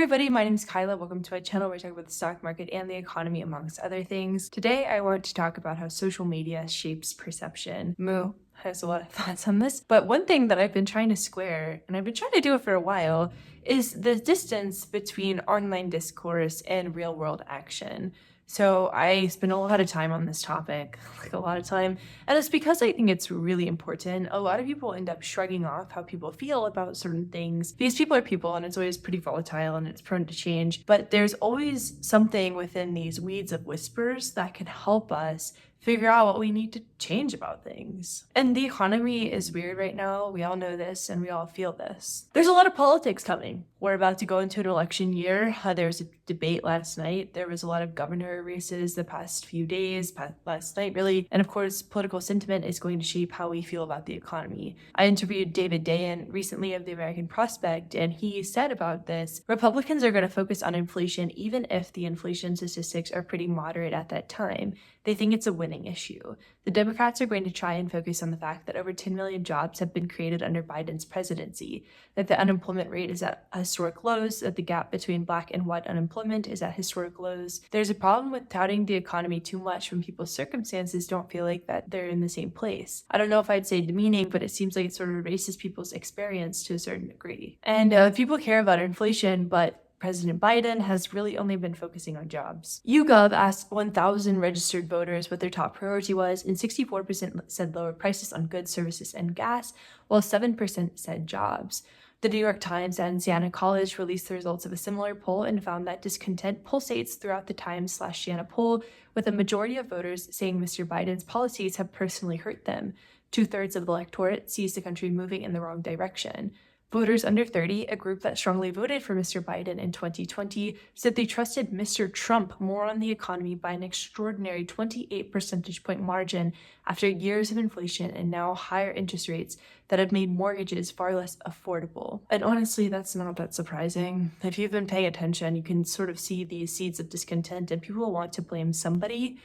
everybody, my name is Kyla. Welcome to my channel where I talk about the stock market and the economy amongst other things. Today I want to talk about how social media shapes perception. Moo has a lot of thoughts on this, but one thing that I've been trying to square, and I've been trying to do it for a while, is the distance between online discourse and real world action. So I spend a lot of time on this topic, like a lot of time, and it's because I think it's really important. A lot of people end up shrugging off how people feel about certain things because people are people and it's always pretty volatile and it's prone to change. But there's always something within these weeds of whispers that can help us figure out what we need to change about things. And the economy is weird right now. We all know this and we all feel this. There's a lot of politics coming. We're about to go into an election year. There was a debate last night. There was a lot of governor races the past few days, last night really. And of course, political sentiment is going to shape how we feel about the economy. I interviewed David Dayen recently of the American Prospect, and he said about this, Republicans are going to focus on inflation even if the inflation statistics are pretty moderate at that time. They think it's a winning issue. The Democrats are going to try and focus on the fact that over 10 million jobs have been created under Biden's presidency, that the unemployment rate is at historic lows, that the gap between black and white unemployment is at historic lows. There's a problem with touting the economy too much when people's circumstances don't feel like that they're in the same place. I don't know if I'd say demeaning, but it seems like it sort of erases people's experience to a certain degree. And people care about inflation, but President Biden has really only been focusing on jobs. YouGov asked 1,000 registered voters what their top priority was, and 64% said lower prices on goods, services, and gas, while 7% said jobs. The New York Times and Siena College released the results of a similar poll and found that discontent pulsates throughout the Times/Siena poll, with a majority of voters saying Mr. Biden's policies have personally hurt them. 2/3 of the electorate sees the country moving in the wrong direction. Voters under 30, a group that strongly voted for Mr. Biden in 2020, said they trusted Mr. Trump more on the economy by an extraordinary 28 percentage point margin after years of inflation and now higher interest rates that have made mortgages far less affordable. And honestly, that's not that surprising. If you've been paying attention, you can sort of see these seeds of discontent and people want to blame somebody.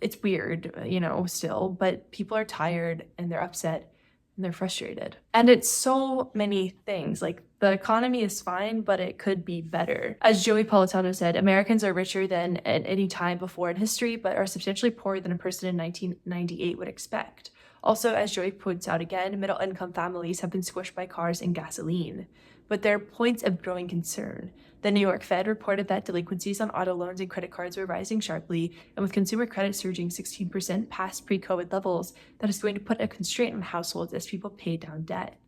It's weird, still, but people are tired and they're upset. And they're frustrated. And it's so many things. Like, the economy is fine, but it could be better. As Joey Politano said, Americans are richer than at any time before in history, but are substantially poorer than a person in 1998 would expect. Also, as Joey points out again, middle-income families have been squished by cars and gasoline. But there are points of growing concern. The New York Fed reported that delinquencies on auto loans and credit cards were rising sharply, and with consumer credit surging 16% past pre-COVID levels, that is going to put a constraint on households as people pay down debt.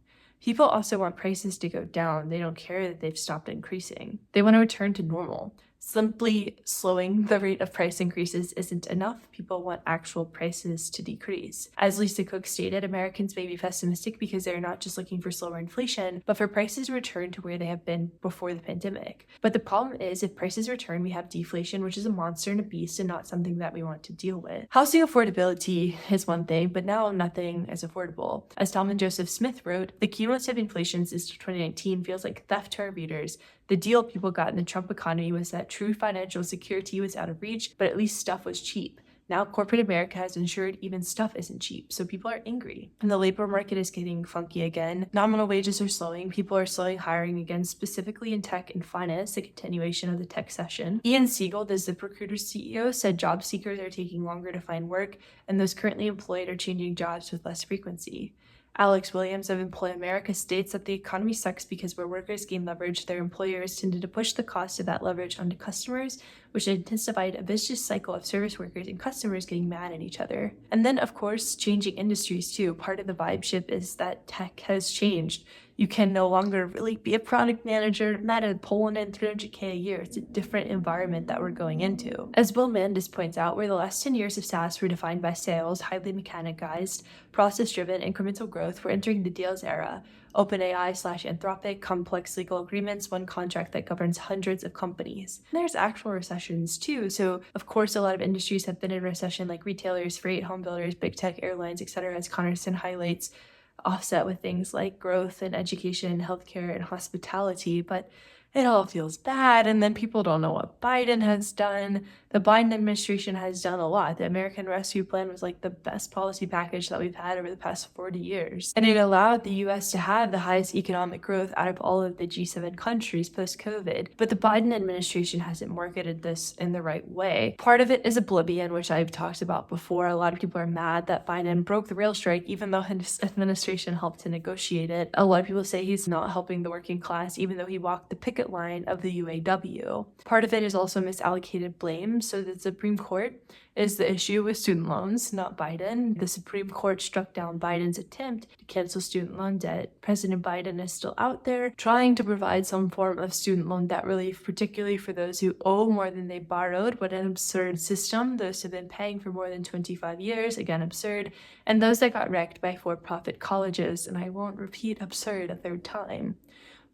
People also want prices to go down. They don't care that they've stopped increasing. They want to return to normal. Simply slowing the rate of price increases isn't enough. People want actual prices to decrease. As Lisa Cook stated, Americans may be pessimistic because they're not just looking for slower inflation, but for prices to return to where they have been before the pandemic. But the problem is, if prices return, we have deflation, which is a monster and a beast and not something that we want to deal with. Housing affordability is one thing, but now nothing is affordable. As Tom and Joseph Smith wrote, the cumulative inflation since 2019 feels like theft to our readers. The deal people got in the Trump economy was that true financial security was out of reach, but at least stuff was cheap. Now corporate America has ensured even stuff isn't cheap, so people are angry. And the labor market is getting funky again. Nominal wages are slowing. People are slowly hiring again, specifically in tech and finance, the continuation of the tech session. Ian Siegel, the ZipRecruiter CEO, said job seekers are taking longer to find work, and those currently employed are changing jobs with less frequency. Alex Williams of Employ America states that the economy sucks because where workers gain leverage, their employers tended to push the cost of that leverage onto customers, which intensified a vicious cycle of service workers and customers getting mad at each other. And then, of course, changing industries too. Part of the vibe shift is that tech has changed. You can no longer really be a product manager, mad at pulling in $300K a year. It's a different environment that we're going into. As Will Mandis points out, where the last 10 years of SaaS were defined by sales, highly mechanized, process-driven, incremental growth, we're entering the deals era. OpenAI/Anthropic, complex legal agreements, one contract that governs hundreds of companies. And there's actual recessions too. So of course, a lot of industries have been in recession, like retailers, freight, home builders, big tech, airlines, etc., as Connerson highlights, offset with things like growth and education, healthcare, and hospitality. But It all feels bad, and then people don't know what Biden has done. The Biden administration has done a lot. The American Rescue Plan was like the best policy package that we've had over the past 40 years. And it allowed the US to have the highest economic growth out of all of the G7 countries post-COVID. But the Biden administration hasn't marketed this in the right way. Part of it is oblivion, which I've talked about before. A lot of people are mad that Biden broke the rail strike, even though his administration helped to negotiate it. A lot of people say he's not helping the working class, even though he walked the picket line of the UAW. Part of it is also misallocated blame. So the Supreme Court is the issue with student loans, not Biden. The Supreme Court struck down Biden's attempt to cancel student loan debt. President Biden is still out there trying to provide some form of student loan debt relief, particularly for those who owe more than they borrowed. What an absurd system. Those who have been paying for more than 25 years, again, absurd. And those that got wrecked by for-profit colleges, and I won't repeat absurd a third time.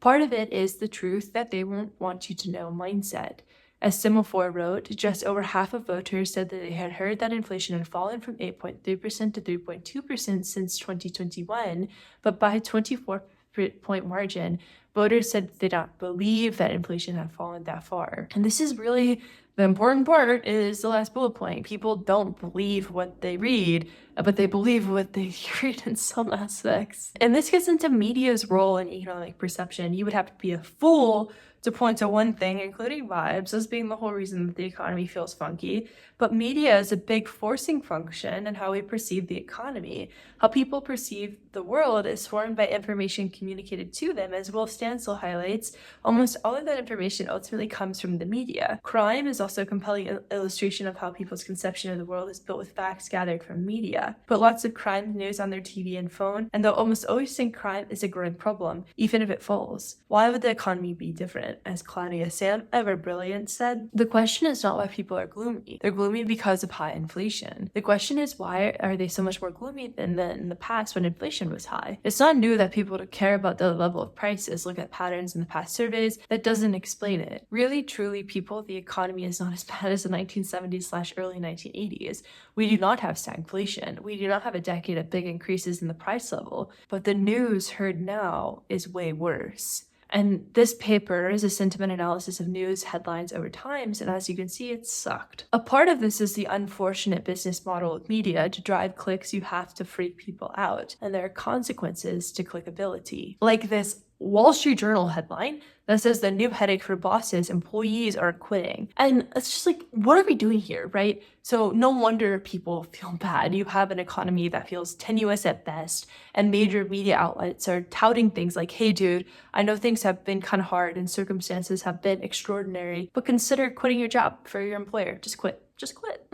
Part of it is the truth that they won't want you to know mindset. As Semaphore wrote, just over half of voters said that they had heard that inflation had fallen from 8.3% to 3.2% since 2021, but by a 24-point margin, voters said they don't believe that inflation had fallen that far. And this is really the important part, is the last bullet point. People don't believe what they read, but they believe what they read in some aspects. And this gets into media's role in economic perception. You would have to be a fool to point to one thing, including vibes, as being the whole reason that the economy feels funky. But media is a big forcing function in how we perceive the economy. How people perceive the world is formed by information communicated to them. As Will Stansel highlights, almost all of that information ultimately comes from the media. Crime is also a compelling illustration of how people's conception of the world is built with facts gathered from media. Put lots of crime news on their TV and phone, and they'll almost always think crime is a growing problem, even if it falls. Why would the economy be different? As Claudia Sam, ever brilliant, said, the question is not why people are gloomy. They're gloomy because of high inflation. The question is, why are they so much more gloomy than in the past when inflation was high? It's not new that people don't care about the level of prices. Look at patterns in the past surveys. That doesn't explain it. Really, truly, people, the economy is not as bad as the 1970s/early 1980s. We do not have stagflation. We do not have a decade of big increases in the price level. But the news heard now is way worse. And this paper is a sentiment analysis of news headlines over times, and as you can see, it sucked. A part of this is the unfortunate business model of media. To drive clicks, you have to freak people out, and there are consequences to clickability. Like this Wall Street Journal headline that says the new headache for bosses, employees are quitting. And it's just like, what are we doing here, right? So no wonder people feel bad. You have an economy that feels tenuous at best, and major media outlets are touting things like, hey dude, I know things have been kind of hard and circumstances have been extraordinary, but consider quitting your job for your employer. Just quit. Just quit.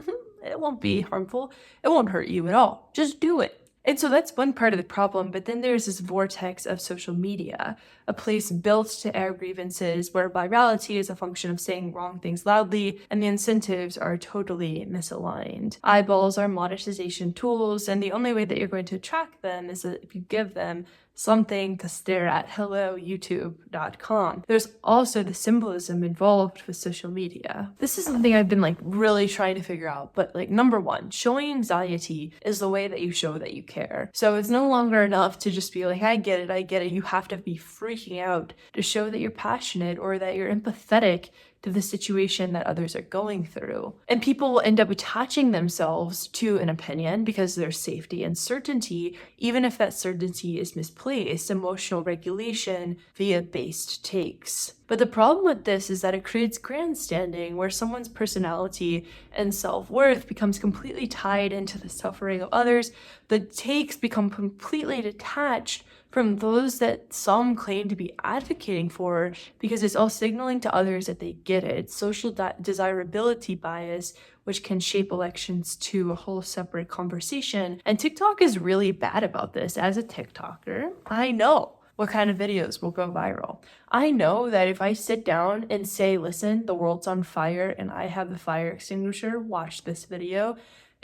It won't be harmful. It won't hurt you at all. Just do it. And so that's one part of the problem, but then there's this vortex of social media, a place built to air grievances where virality is a function of saying wrong things loudly, and the incentives are totally misaligned. Eyeballs are monetization tools, and the only way that you're going to attract them is that if you give them something to stare at. HelloYouTube.com. There's also the symbolism involved with social media. This is something I've been really trying to figure out, but number one, showing anxiety is the way that you show that you care. So it's no longer enough to just be like, I get it. You have to be freaking out to show that you're passionate or that you're empathetic to the situation that others are going through. And people will end up attaching themselves to an opinion because there's safety and certainty, even if that certainty is misplaced, emotional regulation via based takes. But the problem with this is that it creates grandstanding where someone's personality and self-worth becomes completely tied into the suffering of others. The takes become completely detached from those that some claim to be advocating for because it's all signaling to others that they get it. Social desirability bias, which can shape elections to a whole separate conversation. And TikTok is really bad about this. As a TikToker, I know what kind of videos will go viral. I know that if I sit down and say, listen, the world's on fire and I have the fire extinguisher, watch this video,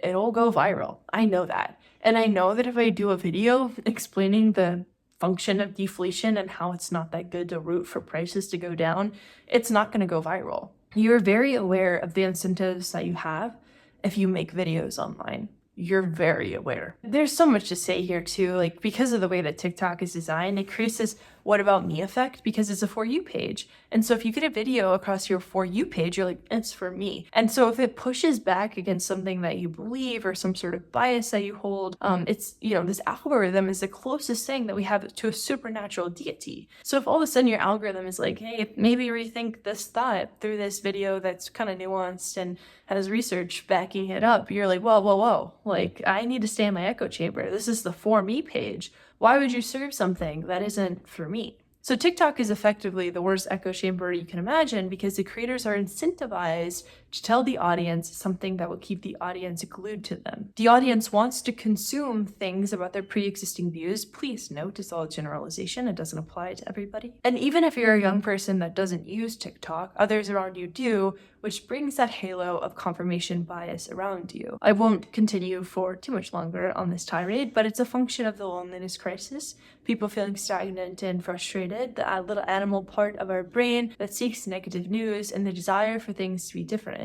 it'll go viral. I know that. And I know that if I do a video explaining the function of deflation and how it's not that good to root for prices to go down, it's not going to go viral. You're very aware of the incentives that you have if you make videos online. You're very aware. There's so much to say here too, because of the way that TikTok is designed, it creates this what about me effect, because it's a For You page. And so if you get a video across your For You page, you're like, it's for me. And so if it pushes back against something that you believe or some sort of bias that you hold, it's, this algorithm is the closest thing that we have to a supernatural deity. So if all of a sudden your algorithm is like, hey, maybe rethink this thought through this video that's kind of nuanced and has research backing it up, you're like, whoa, like I need to stay in my echo chamber. This is the For Me page. Why would you serve something that isn't for me? So TikTok is effectively the worst echo chamber you can imagine because the creators are incentivized to tell the audience something that will keep the audience glued to them. The audience wants to consume things about their pre-existing views. Please note, it's all a generalization. It doesn't apply to everybody. And even if you're a young person that doesn't use TikTok, others around you do, which brings that halo of confirmation bias around you. I won't continue for too much longer on this tirade, but it's a function of the loneliness crisis, people feeling stagnant and frustrated, the little animal part of our brain that seeks negative news, and the desire for things to be different.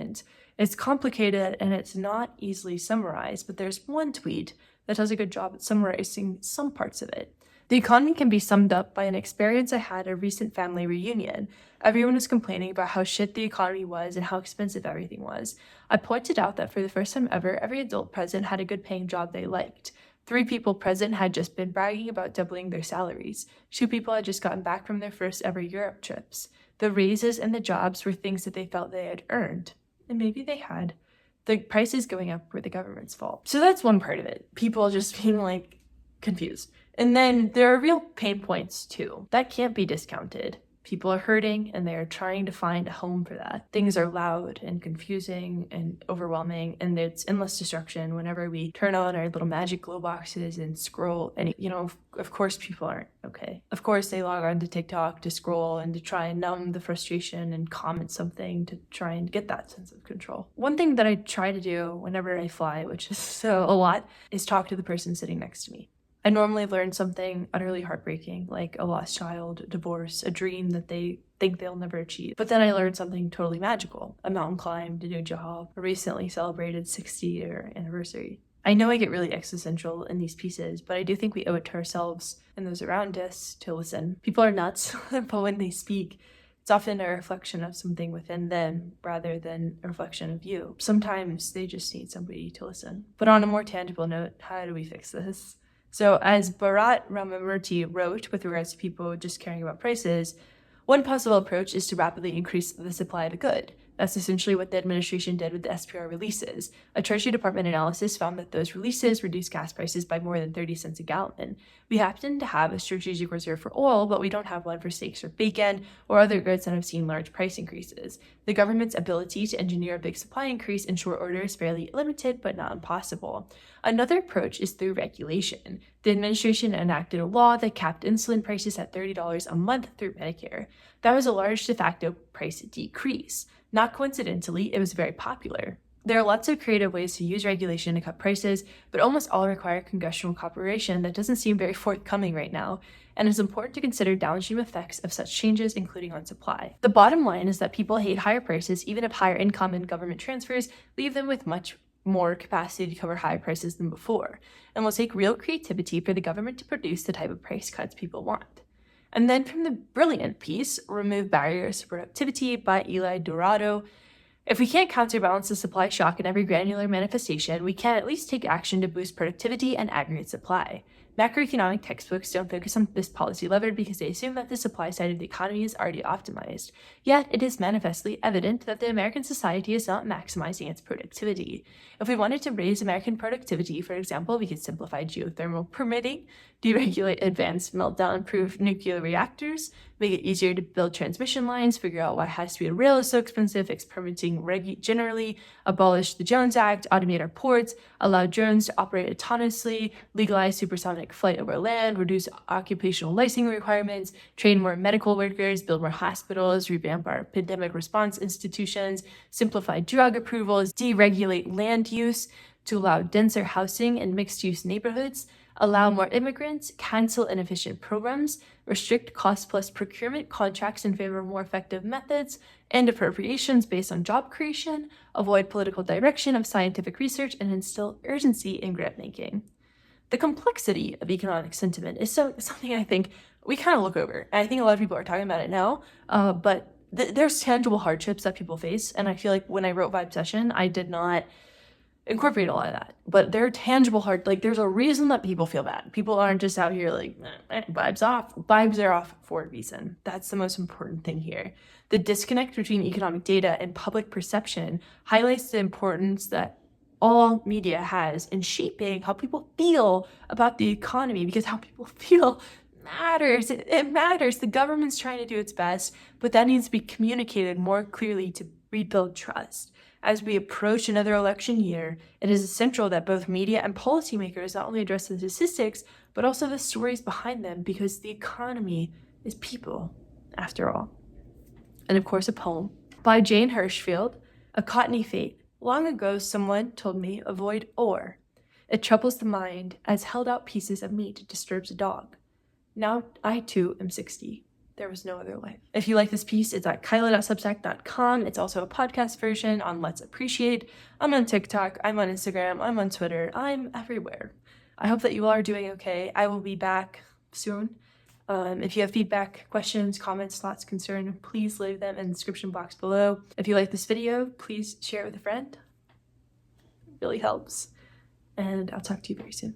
It's complicated and it's not easily summarized, but there's one tweet that does a good job at summarizing some parts of it. The economy can be summed up by an experience I had at a recent family reunion. Everyone was complaining about how shit the economy was and how expensive everything was. I pointed out that for the first time ever, every adult present had a good paying job they liked. 3 people present had just been bragging about doubling their salaries. 2 people had just gotten back from their first ever Europe trips. The raises and the jobs were things that they felt they had earned. And maybe they had. The prices going up were the government's fault. So that's one part of it. People just being like confused. And then there are real pain points too. That can't be discounted. People are hurting and they are trying to find a home for that. Things are loud and confusing and overwhelming, and it's endless destruction whenever we turn on our little magic glow boxes and scroll. And, of course people aren't okay. Of course they log on to TikTok to scroll and to try and numb the frustration and comment something to try and get that sense of control. One thing that I try to do whenever I fly, which is a lot, is talk to the person sitting next to me. I normally learn something utterly heartbreaking, like a lost child, divorce, a dream that they think they'll never achieve. But then I learned something totally magical, a mountain climb, a new job, a recently celebrated 60-year anniversary. I know I get really existential in these pieces, but I do think we owe it to ourselves and those around us to listen. People are nuts, but when they speak, it's often a reflection of something within them rather than a reflection of you. Sometimes they just need somebody to listen. But on a more tangible note, how do we fix this? So as Bharat Ramamurthy wrote with regards to people just caring about prices, one possible approach is to rapidly increase the supply of a good. That's essentially what the administration did with the SPR releases. A Treasury Department analysis found that those releases reduced gas prices by more than 30 cents a gallon. We happen to have a strategic reserve for oil, but we don't have one for steaks or bacon or other goods that have seen large price increases. The government's ability to engineer a big supply increase in short order is fairly limited, but not impossible. Another approach is through regulation. The administration enacted a law that capped insulin prices at $30 a month through Medicare. That was a large de facto price decrease. Not coincidentally, it was very popular. There are lots of creative ways to use regulation to cut prices, but almost all require congressional cooperation that doesn't seem very forthcoming right now, and it's important to consider downstream effects of such changes, including on supply. The bottom line is that people hate higher prices, even if higher income and government transfers leave them with much more capacity to cover higher prices than before, and will take real creativity for the government to produce the type of price cuts people want. And then from the brilliant piece, Remove Barriers to Productivity by Eli Dorado. If we can't counterbalance the supply shock in every granular manifestation, we can at least take action to boost productivity and aggregate supply. Macroeconomic textbooks don't focus on this policy lever because they assume that the supply side of the economy is already optimized. Yet, it is manifestly evident that the American society is not maximizing its productivity. If we wanted to raise American productivity, for example, we could simplify geothermal permitting, deregulate advanced meltdown-proof nuclear reactors, make it easier to build transmission lines, figure out why high-speed rail is so expensive, fix permitting generally, abolish the Jones Act, automate our ports, allow drones to operate autonomously, legalize supersonic flight over land, reduce occupational licensing requirements, train more medical workers, build more hospitals, revamp our pandemic response institutions, simplify drug approvals, deregulate land use to allow denser housing and mixed-use neighborhoods, allow more immigrants, cancel inefficient programs, restrict cost-plus procurement contracts in favor of more effective methods, and appropriations based on job creation, avoid political direction of scientific research, and instill urgency in grant making. the complexity of economic sentiment is something I think we kind of look over. And I think a lot of people are talking about it now, but there's tangible hardships that people face. And I feel like when I wrote Vibe Session, I did not incorporate a lot of that. But there are tangible there's a reason that people feel bad. People aren't just out here like, vibes off. Vibes are off for a reason. That's the most important thing here. The disconnect between economic data and public perception highlights the importance that all media has in shaping how people feel about the economy, because how people feel matters. It matters. The government's trying to do its best, but that needs to be communicated more clearly to rebuild trust. As we approach another election year, it is essential that both media and policymakers not only address the statistics, but also the stories behind them, because the economy is people, after all. And of course, a poem by Jane Hirschfield, A Cottony Fate. Long ago, someone told me, avoid ore. It troubles the mind as held out pieces of meat disturbs a dog. Now I too am 60. There was no other life. If you like this piece, it's at kyla.substack.com. It's also a podcast version on Let's Appreciate. I'm on TikTok, I'm on Instagram, I'm on Twitter, I'm everywhere. I hope that you all are doing okay. I will be back soon. If you have feedback, questions, comments, thoughts, concerns, please leave them in the description box below. If you like this video, please share it with a friend. It really helps. And I'll talk to you very soon.